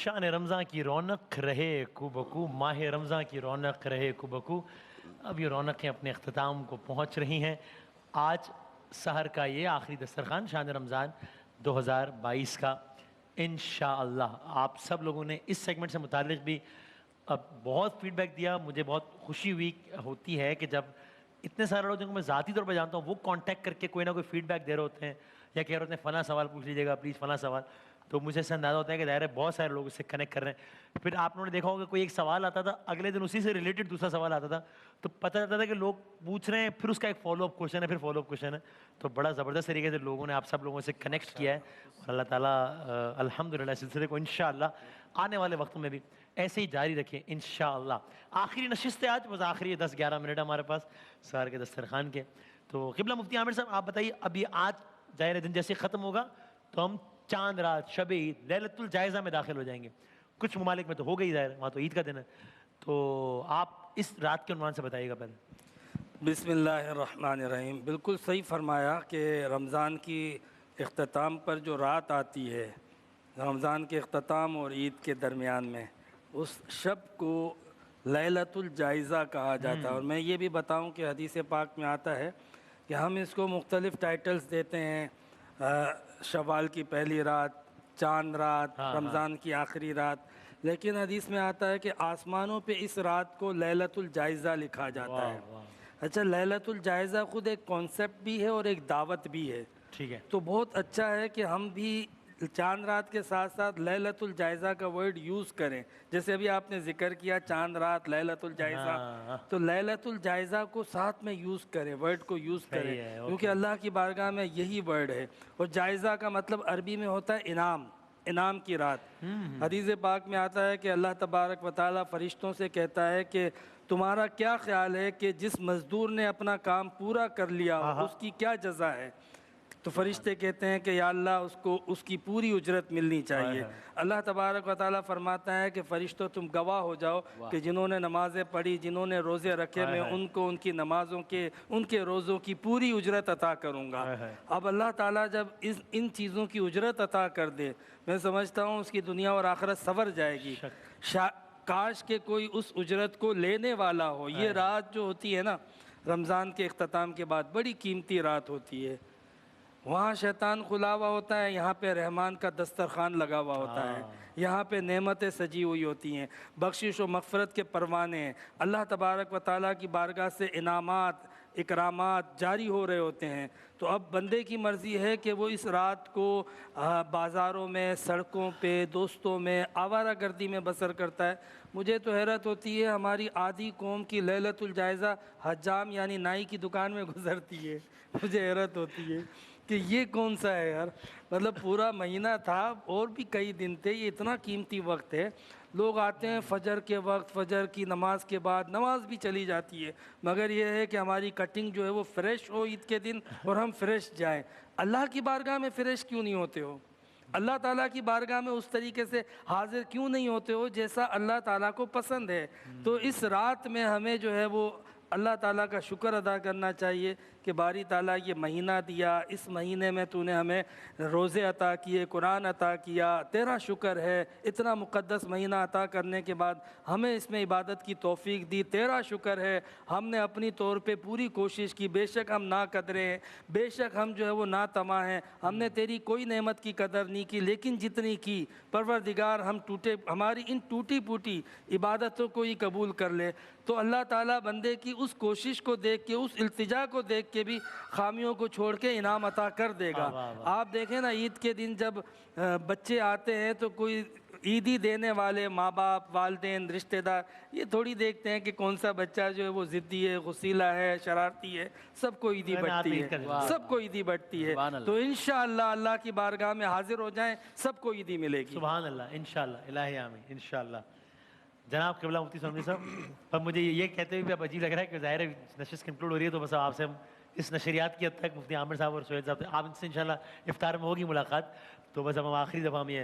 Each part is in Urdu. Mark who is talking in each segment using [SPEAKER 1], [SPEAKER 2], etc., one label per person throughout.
[SPEAKER 1] شان رمضان کی رونق رہے کو بکو، ماہ رمضان کی رونق رہے کو بکو۔ اب یہ رونقیں اپنے اختتام کو پہنچ رہی ہیں۔ آج سحر کا یہ آخری دسترخوان شان رمضان 2022 کا انشاءاللہ۔ آپ سب لوگوں نے اس سیگمنٹ سے متعلق بھی اب بہت فیڈ بیک دیا۔ مجھے بہت خوشی ہوتی ہے کہ جب اتنے سارے لوگ جن کو میں ذاتی طور پہ جانتا ہوں وہ کانٹیکٹ کر کے کوئی نہ کوئی فیڈ بیک دے رہے ہوتے ہیں یا کہہ رہے ہوتے ہیں فلاں سوال پوچھ لیجیے گا پلیز، فلاں سوال، تو مجھے اس سے اندازہ ہوتا ہے کہ ظاہر ہے بہت سارے لوگ اس سے کنیکٹ کر رہے ہیں۔ پھر آپ نے دیکھا ہوگا کوئی ایک سوال آتا تھا، اگلے دن اسی سے ریلیٹڈ دوسرا سوال آتا تھا، تو پتہ چلتا تھا کہ لوگ پوچھ رہے ہیں، پھر اس کا ایک فالو اپ کوشچن ہے، پھر فالو اپ کوشچن ہے۔ تو بڑا زبردست طریقے سے لوگوں نے آپ سب لوگوں سے کنیکٹ کیا ہے، اور اللہ تعالیٰ الحمدللہ سلسلے کو انشاءاللہ آنے والے وقتوں میں بھی ایسے ہی جاری رکھیں انشاءاللہ۔ آخری نشست ہے آج، بس آخری 10-11 منٹ ہمارے پاس سحر کے دسترخوان کے۔ تو قبلہ مفتی عامر صاحب آپ بتائیے، اب یہ آج ظاہر دن جیسے ختم ہوگا تو ہم چاند رات، شب عید، لیلۃ الجائزہ میں داخل ہو جائیں گے۔ کچھ ممالک میں تو ہو گئی ظاہر، وہاں تو عید کا دن ہے، تو آپ اس رات کے عنوان سے بتائیے گا پہلے۔
[SPEAKER 2] بسم اللہ الرحمن الرحیم۔ بالکل صحیح فرمایا کہ رمضان کی اختتام پر جو رات آتی ہے، رمضان کے اختتام اور عید کے درمیان میں، اس شب کو لیلۃ الجائزہ کہا جاتا ہے۔ اور میں یہ بھی بتاؤں کہ حدیث پاک میں آتا ہے کہ ہم اس کو مختلف ٹائٹلز دیتے ہیں، شوال کی پہلی رات، چاند رات، رمضان کی آخری رات، لیکن حدیث میں آتا ہے کہ آسمانوں پہ اس رات کو لیلۃ الجائزہ لکھا جاتا ہے۔ اچھا، لیلۃ الجائزہ خود ایک کانسیپٹ بھی ہے اور ایک دعوت بھی ہے۔
[SPEAKER 1] ٹھیک ہے،
[SPEAKER 2] تو بہت اچھا ہے کہ ہم بھی چاند رات کے ساتھ ساتھ لیلۃ الجائزہ کا ورڈ یوز کریں۔ جیسے ابھی آپ نے ذکر کیا چاند رات، لیلۃ الجائزہ، تو لیلۃ الجائزہ کو ساتھ میں یوز کریں، ورڈ کو یوز کریں، کیونکہ اللہ کی بارگاہ میں یہی ورڈ ہے۔ اور جائزہ کا مطلب عربی میں ہوتا ہے انعام، انعام کی رات۔ حدیث پاک میں آتا ہے کہ اللہ تبارک و تعالیٰ فرشتوں سے کہتا ہے کہ تمہارا کیا خیال ہے کہ جس مزدور نے اپنا کام پورا کر لیا اس کی کیا جزا ہے؟ تو فرشتے کہتے ہیں کہ یا اللہ اس کو اس کی پوری اجرت ملنی چاہیے۔ اللہ تبارک و تعالیٰ فرماتا ہے کہ فرشتوں تم گواہ ہو جاؤ کہ جنہوں نے نمازیں پڑھی، جنہوں نے روزے رکھے، میں ان کو ان کی نمازوں کے، ان کے روزوں کی پوری اجرت عطا کروں گا۔ اب اللہ تعالیٰ جب ان چیزوں کی اجرت عطا کر دے، میں سمجھتا ہوں اس کی دنیا اور آخرت سنور جائے گی۔ کاش کہ کوئی اس اجرت کو لینے والا ہو۔ یہ رات جو ہوتی ہے نا رمضان کے اختتام کے بعد، بڑی قیمتی رات ہوتی ہے۔ وہاں شیطان کھلا ہوا ہوتا ہے، یہاں پہ رحمان کا دسترخوان لگا ہوا ہوتا ہے، یہاں پہ نعمتیں سجی ہوئی ہوتی ہیں، بخشش و مغفرت کے پروانے ہیں، اللہ تبارک و تعالیٰ کی بارگاہ سے انعامات، اکرامات جاری ہو رہے ہوتے ہیں۔ تو اب بندے کی مرضی ہے کہ وہ اس رات کو بازاروں میں، سڑکوں پہ، دوستوں میں، آوارہ گردی میں بسر کرتا ہے۔ مجھے تو حیرت ہوتی ہے، ہماری آدھی قوم کی لیلۃ الجائزہ حجام یعنی نائی کی دکان میں گزرتی ہے۔ مجھے حیرت ہوتی ہے کہ یہ کون سا ہے یار، مطلب پورا مہینہ تھا اور بھی کئی دن تھے، یہ اتنا قیمتی وقت ہے۔ لوگ آتے ہیں فجر کے وقت، فجر کی نماز کے بعد، نماز بھی چلی جاتی ہے، مگر یہ ہے کہ ہماری کٹنگ جو ہے وہ فریش ہو عید کے دن اور ہم فریش جائیں۔ اللہ کی بارگاہ میں فریش کیوں نہیں ہوتے ہو؟ اللہ تعالیٰ کی بارگاہ میں اس طریقے سے حاضر کیوں نہیں ہوتے ہو جیسا اللہ تعالیٰ کو پسند ہے؟ تو اس رات میں ہمیں جو ہے وہ اللہ تعالیٰ کا شکر ادا کرنا چاہیے کہ باری تعالیٰ یہ مہینہ دیا، اس مہینے میں تو نے ہمیں روزے عطا کیے، قرآن عطا کیا، تیرا شکر ہے۔ اتنا مقدس مہینہ عطا کرنے کے بعد ہمیں اس میں عبادت کی توفیق دی، تیرا شکر ہے۔ ہم نے اپنی طور پہ پوری کوشش کی، بے شک ہم ناقدرے ہیں، بے شک ہم جو ہے وہ ناطمع ہیں، ہم نے تیری کوئی نعمت کی قدر نہیں کی، لیکن جتنی کی پروردگار ہماری ان ٹوٹی پھوٹی عبادتوں کو ہی قبول کر لے۔ تو اللہ تعالیٰ بندے کی اس کوشش کو دیکھ کے، اس التجا کو دیکھ کے بھی خامیوں کو چھوڑ کے انعام عطا کر دے گا۔ آپ دیکھیں نا عید کے دن جب بچے آتے ہیں تو کوئی عیدی دینے والے ماں باپ، والدین، رشتہ دار یہ تھوڑی دیکھتے ہیں کہ کون سا بچہ جو ہے وہ ضدی ہے، غسیلا ہے، شرارتی ہے۔ سب کو عیدی بٹتی ہے، سب کو عیدی بٹتی ہے۔ تو انشاءاللہ اللہ کی بارگاہ میں حاضر ہو جائیں، سب کو عیدی ملے گی۔
[SPEAKER 1] سبحان اللہ، انشاءاللہ، الہی آمین، انشاءاللہ۔ جناب قبلہ مفتی سلمی صاحب، پر مجھے یہ کہتے ہوئے بھی اب عجیب لگ رہا ہے کہ ظاہر ہے نشست کنکلوڈ ہو رہی ہے، تو بس آپ سے ہم اس نشریات کی حد تک مفتی عامر صاحب اور سہیل صاحب، آپ ان سے انشاءاللہ افطار میں ہوگی ملاقات، تو بس اب ہم آخری دفعہ ہم یہ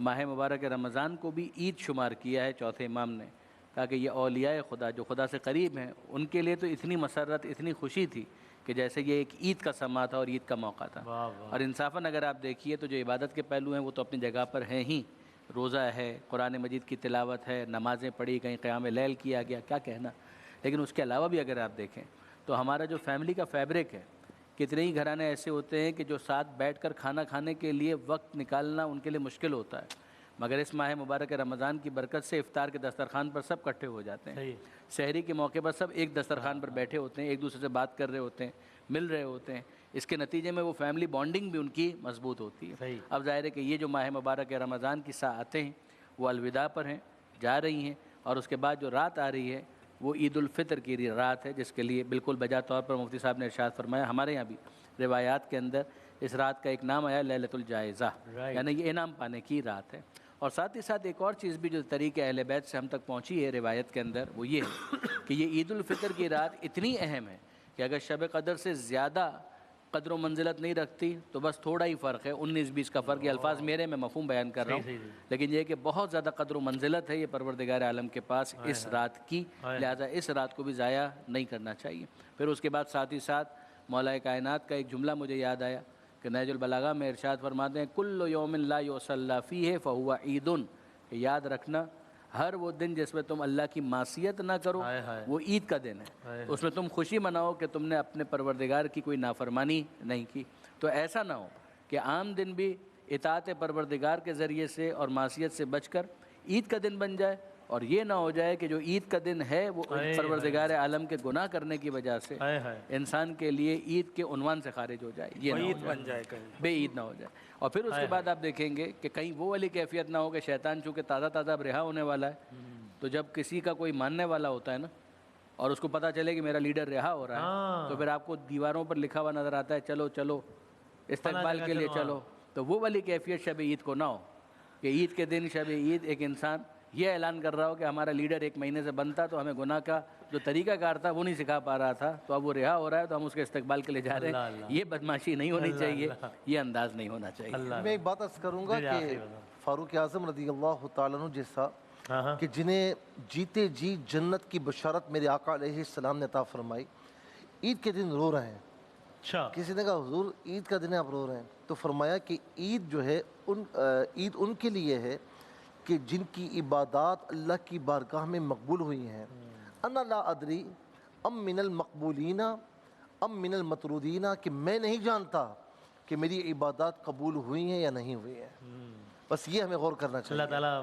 [SPEAKER 3] ماہ مبارک رمضان کو بھی عید شمار کیا ہے چوتھے امام نے، کہا کہ یہ اولیاء خدا جو خدا سے قریب ہیں ان کے لیے تو اتنی مسرت، اتنی خوشی تھی کہ جیسے یہ ایک عید کا سما تھا اور عید کا موقع تھا۔ اور انصافاً اگر آپ دیکھیے تو جو عبادت کے پہلو ہیں وہ تو اپنی جگہ پر ہیں ہی، روزہ ہے، قرآن مجید کی تلاوت ہے، نمازیں پڑھی گئیں، قیام لیل کیا گیا، کیا کہنا۔ لیکن اس کے علاوہ بھی اگر آپ دیکھیں تو ہمارا جو فیملی کا فیبرک ہے، کتنے ہی گھرانے ایسے ہوتے ہیں کہ جو ساتھ بیٹھ کر کھانا کھانے کے لیے وقت نکالنا ان کے لیے مشکل ہوتا ہے، مگر اس ماہ مبارک رمضان کی برکت سے افطار کے دسترخوان پر سب اکٹھے ہو جاتے ہیں، سحری کے موقع پر سب ایک دسترخوان پر بیٹھے ہوتے ہیں، ایک دوسرے سے بات کر رہے ہوتے ہیں، مل رہے ہوتے ہیں۔ اس کے نتیجے میں وہ فیملی بانڈنگ بھی ان کی مضبوط ہوتی ہے۔ اب ظاہر ہے کہ یہ جو ماہ مبارک رمضان کی ساعتیں ہیں وہ الوداع پر ہیں، جا رہی ہیں، اور اس کے بعد جو رات آ رہی ہے وہ عید الفطر کی رات ہے، جس کے لیے بالکل بجا طور پر مفتی صاحب نے ارشاد فرمایا، ہمارے یہاں بھی روایات کے اندر اس رات کا ایک نام آیا لیلۃ الجائزہ، یعنی یہ انعام پانے کی رات ہے۔ اور ساتھ ہی ساتھ ایک اور چیز بھی جو طریق اہل بیت سے ہم تک پہنچی ہے روایت کے اندر، وہ یہ ہے کہ یہ عید الفطر کی رات اتنی اہم ہے کہ اگر شب قدر سے زیادہ قدر و منزلت نہیں رکھتی تو بس تھوڑا ہی فرق ہے، 19-20 کا فرق، یہ الفاظ میرے میں مفہوم بیان کر رہا ہوں، لیکن یہ کہ بہت زیادہ قدر و منزلت ہے یہ پروردگار عالم کے پاس اس رات کی، لہٰذا اس رات کو بھی ضائع نہیں کرنا چاہیے۔ پھر اس کے بعد ساتھ ہی ساتھ مولا کائنات کا ایک جملہ مجھے یاد آیا کہ نہج البلاغہ میں ارشاد فرماتے ہیں، کل یوم لا یصلی فیہ فہو عید، کہ یاد رکھنا ہر وہ دن جس میں تم اللہ کی معصیت نہ کرو وہ عید کا دن ہے، اس میں تم خوشی مناؤ کہ تم نے اپنے پروردگار کی کوئی نافرمانی نہیں کی۔ تو ایسا نہ ہو کہ عام دن بھی اطاعت پروردگار کے ذریعے سے اور معصیت سے بچ کر عید کا دن بن جائے، اور یہ نہ ہو جائے کہ جو عید کا دن ہے وہ پروردگار عالم کے گناہ کرنے کی وجہ سے انسان کے لیے عید کے عنوان سے خارج ہو جائے، یہ نہ ہو جائے، بے عید نہ ہو جائے۔ اور پھر اس کے بعد آپ دیکھیں گے کہ کہیں وہ والی کیفیت نہ ہو کہ شیطان چونکہ تازہ تازہ اب رہا ہونے والا ہے، تو جب کسی کا کوئی ماننے والا ہوتا ہے نا اور اس کو پتہ چلے کہ میرا لیڈر رہا ہو رہا ہے، تو پھر آپ کو دیواروں پر لکھا ہوا نظر آتا ہے، چلو چلو استقبال کے لیے چلو، تو وہ والی کیفیت شب عید کو نہ ہو کہ عید کے دن شب عید ایک انسان یہ اعلان کر رہا ہو کہ ہمارا لیڈر 1 مہینے سے بنتا تو ہمیں گناہ کا جو طریقہ کار تھا وہ نہیں سکھا پا رہا تھا، تو اب وہ رہا ہو رہا ہے تو ہم اس کے استقبال کے لیے جا رہے ہیں۔ یہ بدماشی نہیں ہونی چاہیے، یہ انداز نہیں ہونا چاہیے۔
[SPEAKER 4] میں ایک بات عرض کروں گا کہ فاروق اعظم رضی اللہ تعالیٰ عنہ جیسا کہ جنہیں جیتے جی جنت کی بشارت میرے آقا علیہ السلام نے عطا فرمائی، عید کے دن رو رہے ہیں۔ کسی نے کہا حضور عید کا دن آپ رو رہے ہیں، تو فرمایا کہ عید جو ہے عید ان کے لیے ہے کہ جن کی عبادات اللہ کی بارگاہ میں مقبول ہوئی ہیں۔ انا لا ادری ام من المقبولین ام من المطرودین، کہ میں نہیں جانتا کہ میری عبادات قبول ہوئی ہیں یا نہیں ہوئی ہیں۔ بس یہ ہمیں غور کرنا چاہیے۔
[SPEAKER 1] اللہ تعالیٰ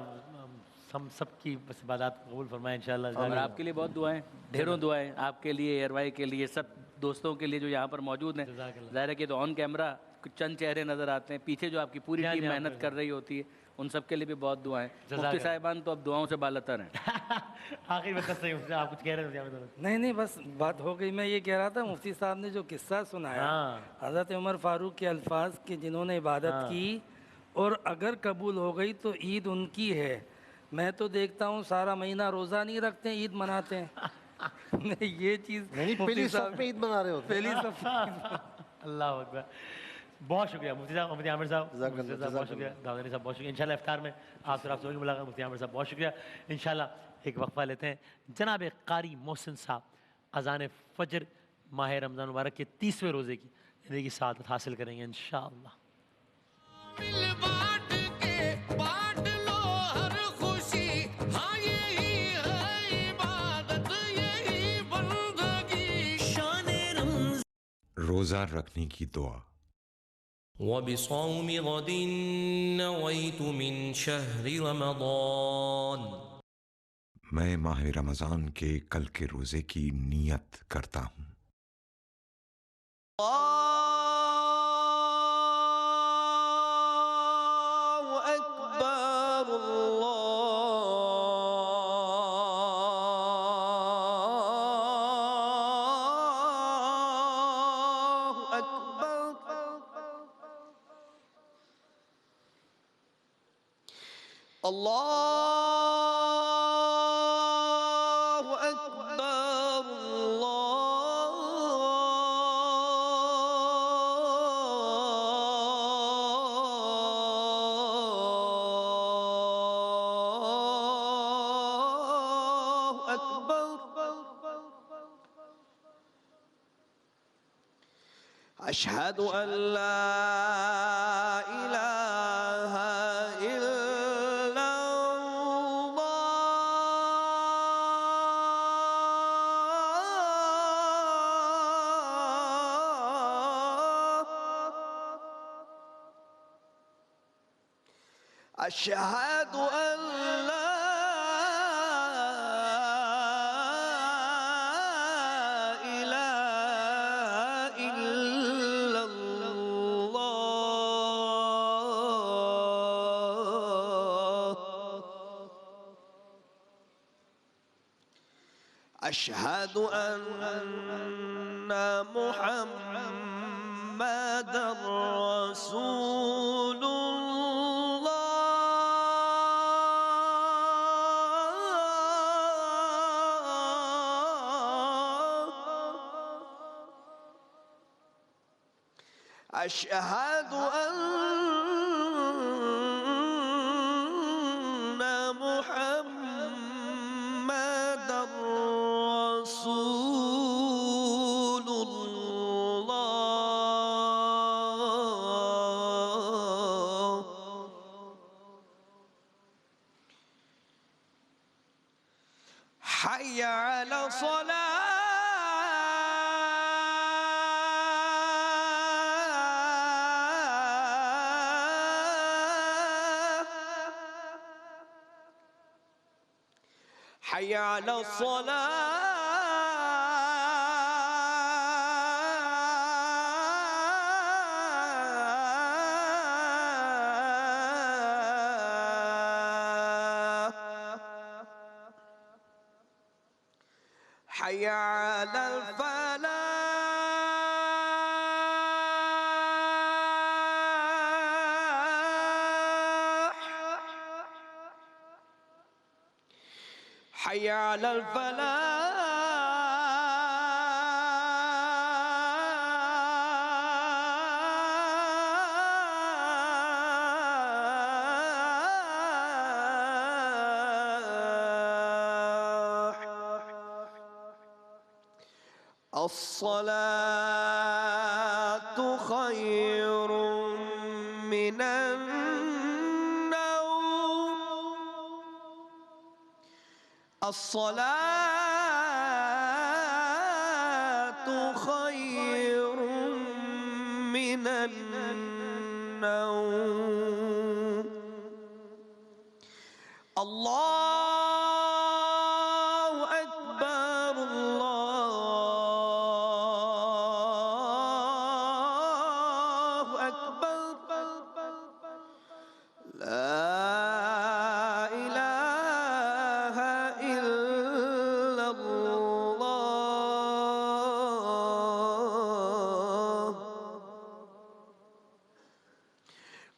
[SPEAKER 1] ہم سب کی بس عبادات قبول فرمائے انشاءاللہ۔
[SPEAKER 3] اور آپ کے لیے بہت دعائیں، ڈھیروں دعائیں آپ کے لیے، ایئر کے لیے، سب دوستوں کے لیے جو یہاں پر موجود ہیں۔ ظاہر ہے کہ تو آن کیمرہ چند چہرے نظر آتے ہیں، پیچھے جو آپ کی پوری ٹیم محنت کر رہی ہوتی ہے، ان سب کے لیے بھی بہت دعائیں۔ مفتی صاحبان تو اب دعاؤں سے بالاتر ہیں۔
[SPEAKER 1] آخری وقت سے آپ کچھ کہہ رہے تھے؟
[SPEAKER 2] نہیں بس بات ہو گئی۔ میں یہ کہہ رہا تھا مفتی صاحب نے جو قصہ سنایا حضرت عمر فاروق کے الفاظ کہ جنہوں نے عبادت کی اور اگر قبول ہو گئی تو عید ان کی ہے۔ میں تو دیکھتا ہوں سارا مہینہ روزہ نہیں رکھتے ہیں، عید مناتے ہیں۔ یہ چیز
[SPEAKER 4] پہلی صف میں عید منا رہے ہوتے ہیں۔
[SPEAKER 2] پہلی صف۔
[SPEAKER 1] اللہ اکبر، بہت شکریہ مفتی صاحب، مفتی عامر صاحب، بہت شکریہ، داود علی صاحب بہت شکریہ۔ انشاءاللہ افطار میں آپ سے آپ ملاقات، مفتی عامر صاحب بہت شکریہ۔ انشاءاللہ ایک وقفہ لیتے ہیں، جناب قاری محسن صاحب اذان فجر ماہ رمضان مبارک کے 30ویں روزے کی زندگی کی سعادت حاصل کریں گے انشاءاللہ۔
[SPEAKER 5] روزہ رکھنے کی دعا۔
[SPEAKER 6] وبصوم غد نويت من شهر رمضان،
[SPEAKER 5] میں ماہ رمضان کے کل کے روزے کی نیت کرتا ہوں۔
[SPEAKER 6] اللہ اکبر، اللہ اکبر، اللہ اکبر، أشهد أن لا إله إلا الله أشهد أن لا إله إلا الله أشهد أن محمدا رسول أشهد أن محمدا رسول الله حي على حي على الصلاة حي على الفلاح حي على الفلاح الصلاة خير من النوم الصلاة خير من النوم الله أكبر الله أكبر لا إله إلا الله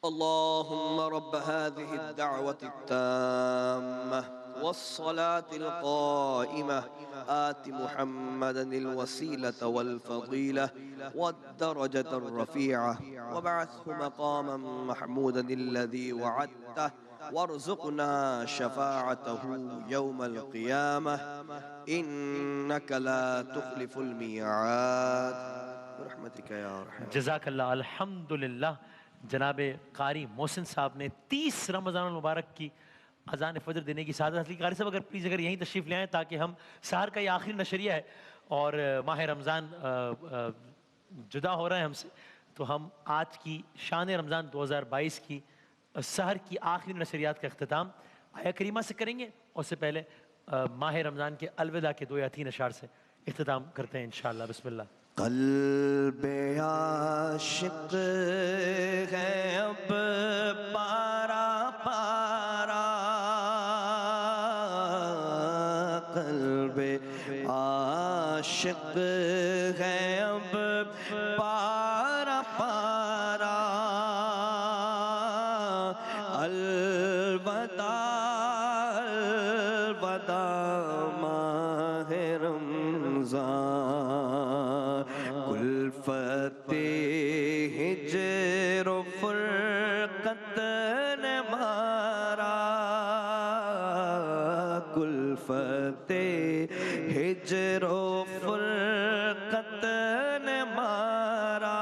[SPEAKER 6] اللهم رب هذه الدعوة التامة والصلاة القائمة آت محمدا الوسيلة والفضيلة والدرجة الرفيعة وابعثه مقاما محمودا الذي وعدته وارزقنا شفاعته يوم القيامة إنك لا تخلف الميعاد برحمتك يا أرحم
[SPEAKER 1] جزاک اللہ. الحمدللہ جناب قاری محسن صاحب نے 30 رمضان المبارک کی اذان فجر دینے کی سعادت حاصل کی. قاری صاحب پلیز اگر یہیں تشریف لے آئیں تاکہ ہم سحر کا یہ آخری نشریہ ہے اور ماہ رمضان جدا ہو رہے ہیں ہم سے، تو ہم آج کی شان رمضان 2022 کی سحر کی آخری نشریات کا اختتام آیہ کریمہ سے کریں گے، اور اس سے پہلے ماہ رمضان کے الوداع کے 2 یا 3 اشعار سے اختتام کرتے ہیں انشاءاللہ. بسم اللہ.
[SPEAKER 6] قلب عاشق ہے اب پارا پارا قلب عاشق ہے اب پارا پارا الوداع الوداع ماہ رمضان کلفت ہجر و فرقت نے مارا کلفت ہجر و فرقت نے مارا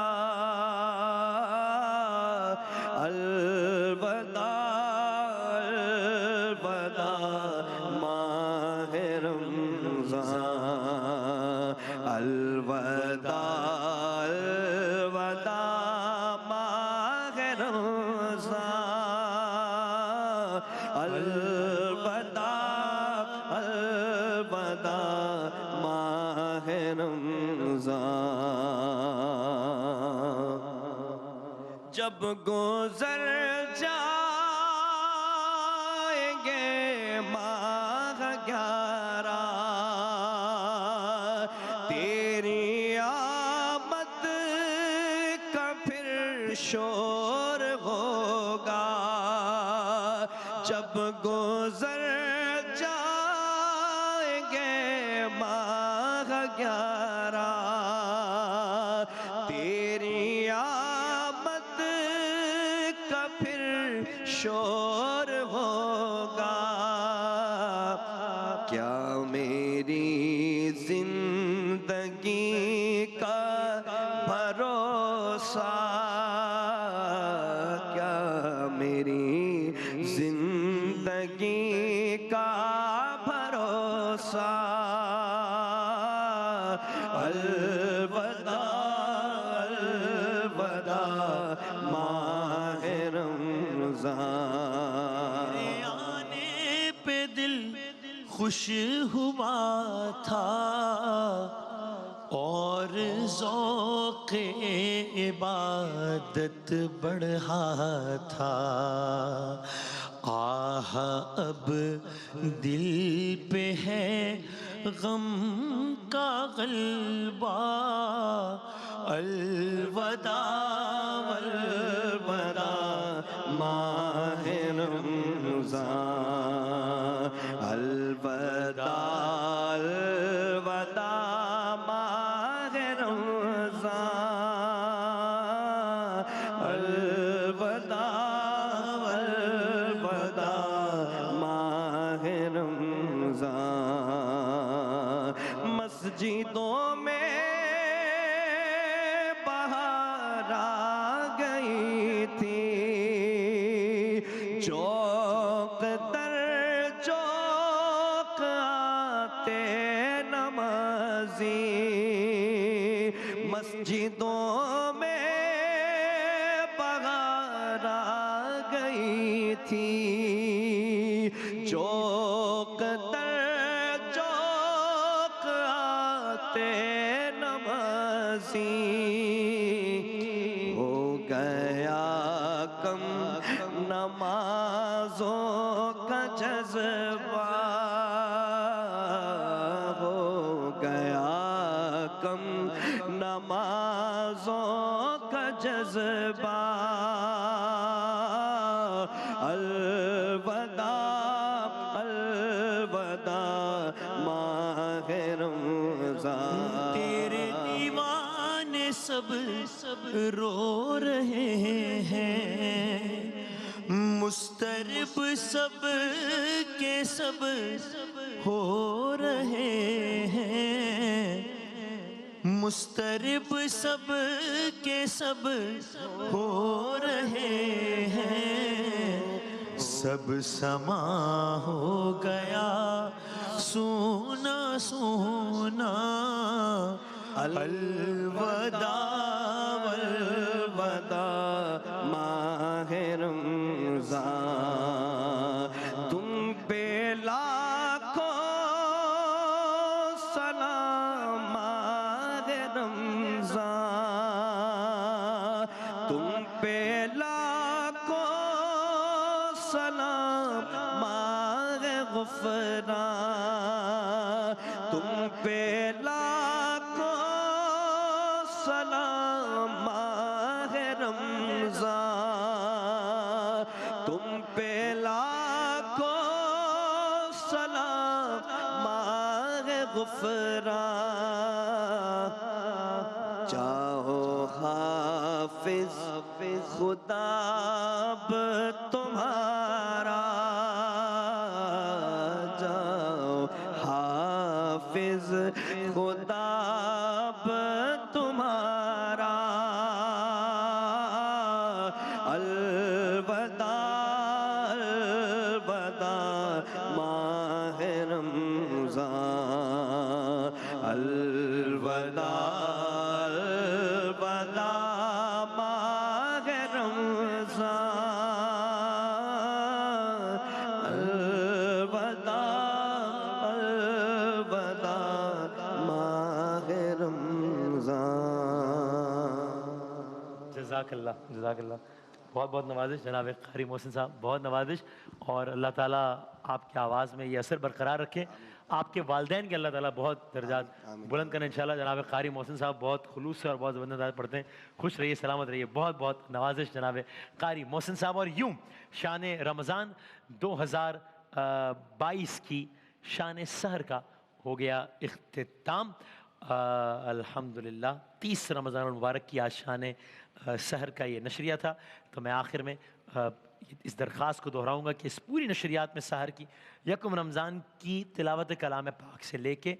[SPEAKER 6] الوداع الوداع ماہ رمضان جب گزر جائیں گے ماہ 11 تیری آمد کا پھر شور ہوگا جب گزر جائیں گے ماہ 11 تیری آمد کا پھر شور ہوگا کیا میری زندگی کا بھروسہ کیا میری زندگی کا بھروسہ الوداع الوداع ماہ رمضان
[SPEAKER 1] آنے پہ دل خوش ہوا تھا اور ذوق عبادت بڑھا تھا آہ اب دل پہ ہے غم کا غلبہ الوداع
[SPEAKER 6] الوداع ماہ رمضان الوداع الوداع ماہ رمضان الوداع الوداع ماہ رمضان مسجدوں میں بہار آ گئی تھی چوک در چوک آتے نمازی مسجدوں میں بہار آ گئی تھی چوک در چوک آتے نمازی ہو گیا کم نمازوں کا جذبہ ہو گیا کم نمازوں کا جذبہ الوداع الوداع ماہ رمضان
[SPEAKER 1] تیرے دیوانے سب رو رہے ہیں مسترب سب کے سب ہو رہے ہیں مسترب سب کے سب ہو رہے ہیں سب سما ہو گیا سونا سونا
[SPEAKER 6] الوداع الوداع ماہ رمضان تم پہ لاکھوں سلام ماہ رمضان تم پہ لاکھوں سلام ماہ غفران تم پہ لاکھوں سلام ماہ رمضان تم پہ لاکھوں سلام ماہ غفران چاہو حافظ خدا اب تمہارا جاؤ حافظ خدا اب تمہارا الوداع الوداع ماہ رمضان الوداع الوداع ماہ رمضان
[SPEAKER 1] جزاک اللہ جزاک اللہ. بہت بہت نوازش جناب قاری محسن صاحب, بہت نوازش, اور اللہ تعالیٰ آپ کی آواز میں یہ اثر برقرار رکھے. آپ کے والدین کے اللہ تعالیٰ بہت درجات بلند کریں انشاءاللہ. جناب قاری محسن صاحب بہت خلوص سے اور بہت زبردست پڑھتے ہیں. خوش رہیے, سلامت رہیے. بہت بہت نوازش جناب قاری محسن صاحب. اور یوں شان رمضان 2022 کی شان سحر کا ہو گیا اختتام. الحمدللہ 30 رمضان المبارک کی آج شان سحر کا یہ نشریہ تھا. تو میں آخر میں اس درخواست کو دہراؤں گا کہ اس پوری نشریات میں سحر کی یکم رمضان کی تلاوت کلام پاک سے لے کے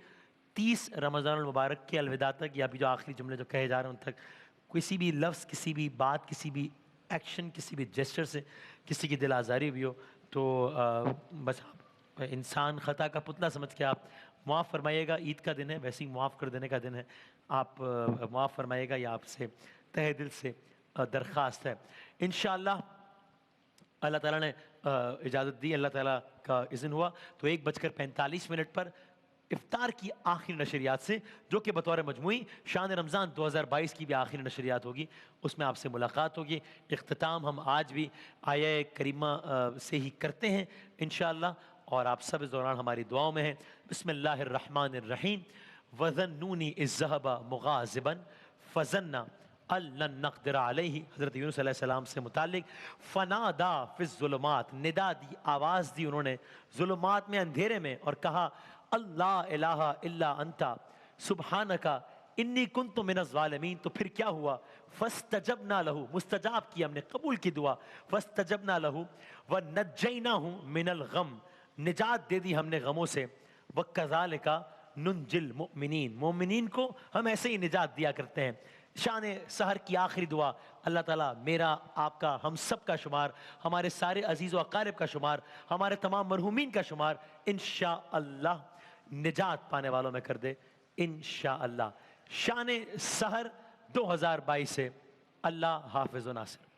[SPEAKER 1] 30 رمضان المبارک کے الوداع تک, یا بھی جو آخری جملے جو کہے جا رہے ہیں ان تک, کسی بھی لفظ, کسی بھی بات, کسی بھی ایکشن, کسی بھی جیسچر سے کسی کی دل آزاری بھی ہو تو بس انسان خطا کا پتلا سمجھ کے آپ معاف فرمائیے گا. عید کا دن ہے, ویسے ہی معاف کر دینے کا دن ہے. آپ معاف فرمائیے گا, یہ آپ سے تہہ دل سے درخواست ہے. انشاءاللہ اللہ تعالیٰ نے اجازت دی, اللہ تعالیٰ کا اذن ہوا تو 1:45 پر افطار کی آخری نشریات سے, جو کہ بطور مجموعی شان رمضان 2022 کی بھی آخری نشریات ہوگی, اس میں آپ سے ملاقات ہوگی. اختتام ہم آج بھی آیہ کریمہ سے ہی کرتے ہیں انشاءاللہ, اور آپ سب اس دوران ہماری دعاؤں میں ہیں. بسم اللہ الرحمن الرحیم. وَظَنُّونِي إِذْ ذَهَبَ مُغَاضِبًا فَظَنَّ أَن لَّن نَّقْدِرَ عَلَيْهِ, حضرت یونس علیہ السلام سے متعلق. فَنَادَىٰ فِي الظُّلُمَاتِ, ندا دی, آواز دی انہوں نے ظلمات میں, اندھیرے میں, اور کہا اللہ الہ الا انت سبحانک انی کنت من الظالمین. تو پھر کیا ہوا؟ فاستجبنا لہ, مستجاب کیا ہم نے, قبول کی دعا. فاستجبنا لہ ونجیناہ من الغم, نجات دے دی ہم نے غموں سے. وکذالک ننجی المؤمنین, مومنین کو ہم ایسے ہی نجات دیا کرتے ہیں. شان سحر کی آخری دعا, اللہ تعالیٰ میرا, آپ کا, ہم سب کا شمار, ہمارے سارے عزیز و اقارب کا شمار, ہمارے تمام مرحومین کا شمار انشاءاللہ نجات پانے والوں میں کر دے انشاءاللہ. شان سحر 2022 سے. اللہ حافظ و ناصر.